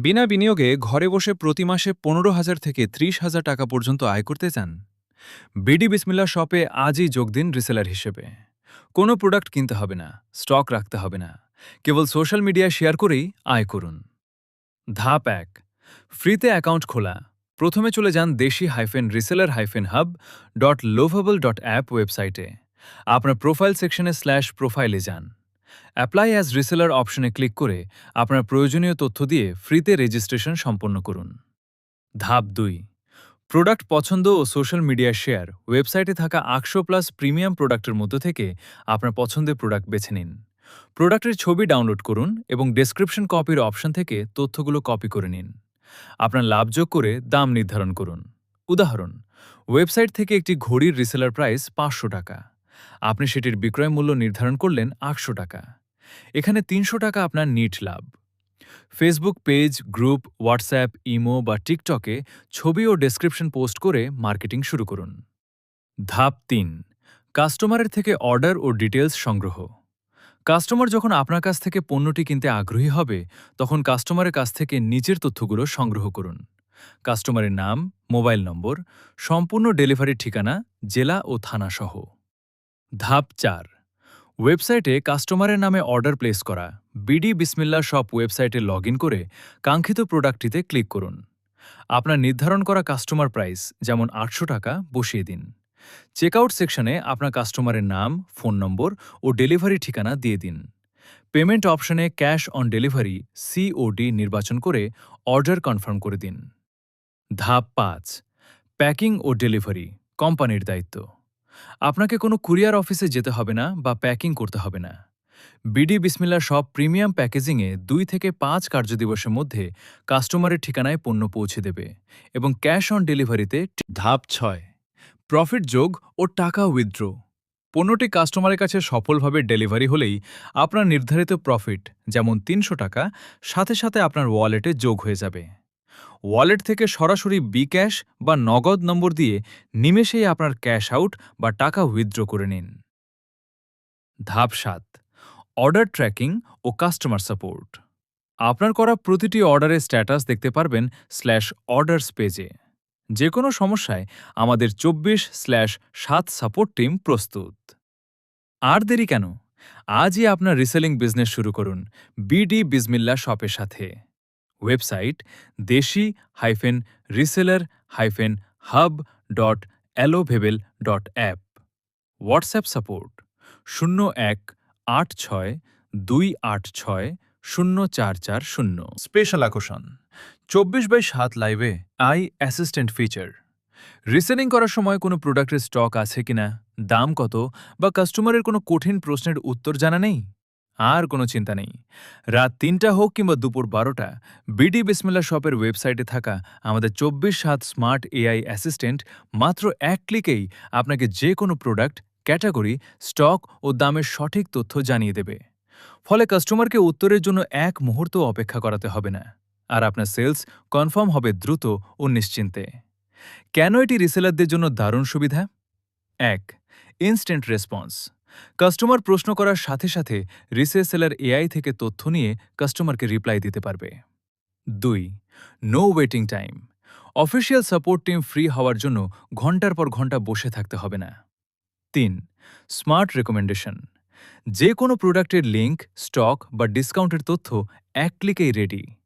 বিনা বিনিয়োগে ঘরে বসে প্রতি মাসে ১৫,০০০ থেকে ৩০,০০০ টাকা পর্যন্ত আয় করতে চান? বিডি বিসমিল্লা শপে আজই যোগ দিন রিসেলার হিসেবে। কোনো প্রোডাক্ট কিনতে হবে না, স্টক রাখতে হবে না, কেবল সোশ্যাল মিডিয়ায় শেয়ার করেই আয় করুন। ধাপ ১, ফ্রিতে অ্যাকাউন্ট খোলা। প্রথমে চলে যান deshi-reseller-hub.lovable.app ওয়েবসাইটে। আপনার প্রোফাইল সেকশনে /প্রোফাইলে যান। অ্যাপ্লাই অ্যাজ রিসেলার অপশনে ক্লিক করে আপনার প্রয়োজনীয় তথ্য দিয়ে ফ্রিতে রেজিস্ট্রেশন সম্পন্ন করুন। ধাপ ২, প্রোডাক্ট পছন্দ ও সোশ্যাল মিডিয়া শেয়ার। ওয়েবসাইটে থাকা ৮০০+ প্রিমিয়াম প্রোডাক্টের মধ্য থেকে আপনার পছন্দের প্রোডাক্ট বেছে নিন। প্রোডাক্টের ছবি ডাউনলোড করুন এবং ডেসক্রিপশন কপির অপশন থেকে তথ্যগুলো কপি করে নিন। আপনার লাভ যোগ করে দাম নির্ধারণ করুন। উদাহরণ, ওয়েবসাইট থেকে একটি ঘড়ির রিসেলার প্রাইস ৫০০ টাকা। আপনি সেটির বিক্রয় মূল্য নির্ধারণ করলেন ৮০০ টাকা। এখানে ৩০০ টাকা আপনার নিট লাভ। Facebook page, group, WhatsApp, Imo বা টিকটকে ছবি ও ডেসক্রিপশন পোস্ট করে মার্কেটিং শুরু করুন। ধাপ ৩, কাস্টমারের থেকে অর্ডার ও ডিটেলস সংগ্রহ। কাস্টমার যখন আপনার কাছ থেকে পণ্যটি কিনতে আগ্রহী হবে, তখন কাস্টমারের কাছ থেকে নিচের তথ্যগুলো সংগ্রহ করুন: কাস্টমারের নাম, মোবাইল নম্বর, সম্পূর্ণ ডেলিভারির ঠিকানা, জেলা ও থানা সহ। ধাপ ৪, ওয়েবসাইটে কাস্টমারের নামে অর্ডার প্লেস করা। বিডি বিসমিল্লা শপ ওয়েবসাইটে লগ ইন করে কাঙ্ক্ষিত প্রোডাক্টটিতে ক্লিক করুন। আপনার নির্ধারণ করা কাস্টমার প্রাইস, যেমন ৮০০ টাকা, বসিয়ে দিন। চেকআউট সেকশনে আপনার কাস্টমারের নাম, ফোন নম্বর ও ডেলিভারি ঠিকানা দিয়ে দিন। পেমেন্ট অপশনে ক্যাশ অন ডেলিভারি (COD) নির্বাচন করে অর্ডার কনফার্ম করে দিন। ধাপ ৫, প্যাকিং ও ডেলিভারি কোম্পানির দায়িত্ব। আপনাকে কোনো কুরিয়ার অফিসে যেতে হবে না বা প্যাকিং করতে হবে না। বিডি বিসমিল্লা শপ প্রিমিয়াম প্যাকেজিংয়ে ২ থেকে ৫ কার্যদিবসের মধ্যে কাস্টমারের ঠিকানায় পণ্য পৌঁছে দেবে এবং ক্যাশ অন ডেলিভারিতে। ধাপ ৬, প্রফিট যোগ ও টাকা উইথড্র। পণ্যটি কাস্টমারের কাছে সফলভাবে ডেলিভারি হলেই আপনার নির্ধারিত প্রফিট, যেমন ৩০০ টাকা, সাথে সাথে আপনার ওয়ালেটে যোগ হয়ে যাবে। ওয়ালেট থেকে সরাসরি বিক্যাশ বা নগদ নম্বর দিয়ে নিমেষেই আপনার ক্যাশ আউট বা টাকা উইথড্র করে নিন। ধাপ ৭, অর্ডার ট্র্যাকিং ও কাস্টমার সাপোর্ট। আপনার করা প্রতিটি অর্ডারের স্ট্যাটাস দেখতে পারবেন /অর্ডারস পেজে। যে কোনো সমস্যায় আমাদের 24/7 সাপোর্ট টিম প্রস্তুত। আর দেরি কেন? আজই আপনার রিসেলিং বিজনেস শুরু করুন বিডি বিসমিল্লা শপের সাথে। Website deshi-reseller-hub.allovable.app। WhatsApp support 01-86-286-0440। Special আকর্ষণ 24/7 লাইভে আই অ্যাসিস্ট্যান্ট ফিচার। রিসেলিং করার সময় কোনো প্রোডাক্টের স্টক আছে কিনা, দাম কত বা কাস্টমারের কোনো কঠিন প্রশ্নের উত্তর জানা নেই? আর কোনো চিন্তা নেই। রাত ৩টা হোক কিংবা দুপুর ১২টা, বিডি বিসমিল্লা শপের ওয়েবসাইটে থাকা আমাদের 24/7 স্মার্ট এআই অ্যাসিস্ট্যান্ট মাত্র এক ক্লিকেই আপনাকে যে কোনো প্রোডাক্ট, ক্যাটাগরি, স্টক ও দামের সঠিক তথ্য জানিয়ে দেবে। ফলে কাস্টমারকে উত্তরের জন্য এক মুহূর্ত অপেক্ষা করাতে হবে না, আর আপনার সেলস কনফার্ম হবে দ্রুত ও নিশ্চিন্তে। কেন এটি রিসেলারদের জন্য দারুণ সুবিধা? ১, ইনস্ট্যান্ট রেসপন্স। কাস্টমার প্রশ্ন করার সাথে সাথে রিসেলার এআই থেকে তথ্য নিয়ে কাস্টমারকে রিপ্লাই দিতে পারবে। ২, no waiting time. Official support team free হওয়ার জন্য ঘন্টার পর ঘন্টা বসে থাকতে হবে না। ৩, স্মার্ট রেকমেন্ডেশন। যে কোনো প্রোডাক্টের লিঙ্ক, স্টক বা ডিসকাউন্টের তথ্য এক ক্লিকেই রেডি।